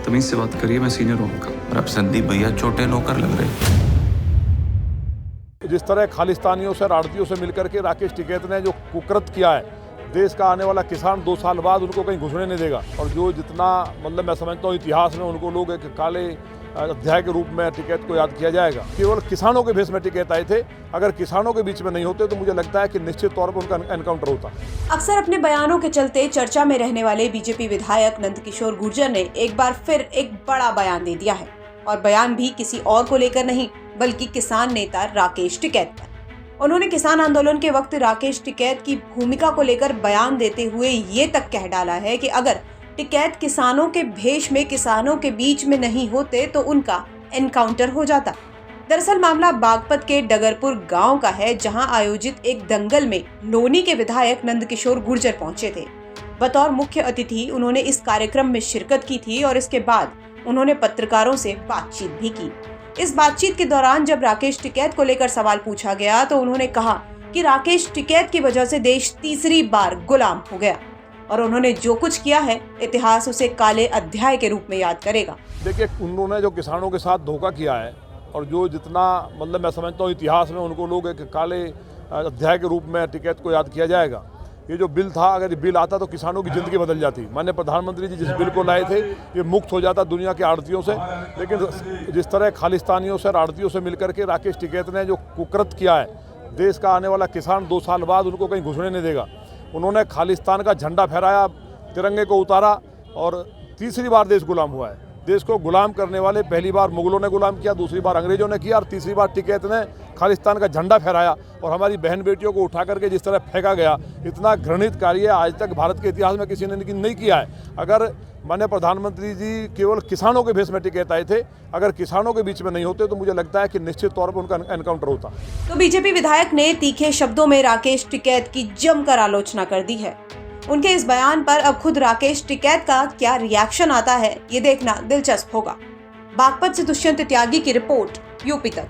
तमीज से बात करिए, मैं सीनियर हूँ आपका। और अब संदीप भैया छोटे नौकर लग रहे। जिस तरह खालिस्तानियों से, आड़तियों से मिलकर के राकेश टिकैत ने जो कुकृत किया है, देश का आने वाला किसान 2 साल बाद उनको कहीं घुसने नहीं देगा। और जो जितना मतलब मैं समझता हूँ इतिहास में उनको लोग एक काले अध्याय के रूप में टिकैत को याद किया जाएगा। केवल किसानों के भेष में टिकैत आए थे, अगर किसानों के बीच में नहीं होते तो मुझे लगता है कि निश्चित तौर पर उनका एनकाउंटर होता। अक्सर अपने बयानों के चलते चर्चा में रहने वाले बीजेपी विधायक नंदकिशोर गुर्जर ने एक बार फिर एक बड़ा बयान दे दिया है, और बयान भी किसी और को लेकर नहीं बल्कि किसान नेता राकेश टिकैत पर। उन्होंने किसान आंदोलन के वक्त राकेश टिकैत की भूमिका को लेकर बयान देते हुए ये तक कह डाला है कि अगर टिकैत किसानों के भेष में किसानों के बीच में नहीं होते तो उनका एनकाउंटर हो जाता। दरअसल मामला बागपत के डगरपुर गांव का है, जहां आयोजित एक दंगल में लोनी के विधायक नंदकिशोर गुर्जर पहुंचे थे। बतौर मुख्य अतिथि उन्होंने इस कार्यक्रम में शिरकत की थी और इसके बाद उन्होंने पत्रकारों से बातचीत भी की। इस बातचीत के दौरान जब राकेश टिकैत को लेकर सवाल पूछा गया तो उन्होंने कहा कि राकेश टिकैत की वजह से देश तीसरी बार गुलाम हो गया, और उन्होंने जो कुछ किया है इतिहास उसे काले अध्याय के रूप में याद करेगा। देखिए, उन्होंने जो किसानों के साथ धोखा किया है, और जो जितना मतलब मैं समझता हूँ इतिहास में उनको लोग एक काले अध्याय के रूप में टिकैत को याद किया जाएगा। ये जो बिल था, अगर ये बिल आता तो किसानों की ज़िंदगी बदल जाती। माननीय प्रधानमंत्री जी जिस बिल को लाए थे, ये मुक्त हो जाता दुनिया के आड़तियों से। लेकिन जिस तरह खालिस्तानियों से, आड़तियों से मिलकर के राकेश टिकैत ने जो कुकृत किया है, देश का आने वाला किसान 2 साल बाद उनको कहीं घुसने नहीं देगा। उन्होंने खालिस्तान का झंडा फहराया, तिरंगे को उतारा, और तीसरी बार देश गुलाम हुआ है। देश को गुलाम करने वाले पहली बार मुगलों ने गुलाम किया, दूसरी बार अंग्रेजों ने किया, और तीसरी बार टिकैत ने खालिस्तान का झंडा फहराया। और हमारी बहन बेटियों को उठा करके जिस तरह फेंका गया, इतना घृणित कार्य आज तक भारत के इतिहास में किसी ने नहीं किया है। अगर माननीय प्रधानमंत्री जी केवल किसानों के भेष में टिकैत आए थे, अगर किसानों के बीच में नहीं होते तो मुझे लगता है कि निश्चित तौर पर उनका एनकाउंटर होता। तो बीजेपी विधायक ने तीखे शब्दों में राकेश टिकैत की जमकर आलोचना कर दी है। उनके इस बयान पर अब खुद राकेश टिकैत का क्या रिएक्शन आता है, ये देखना दिलचस्प होगा। बागपत से दुष्यंत त्यागी की रिपोर्ट, यूपी तक।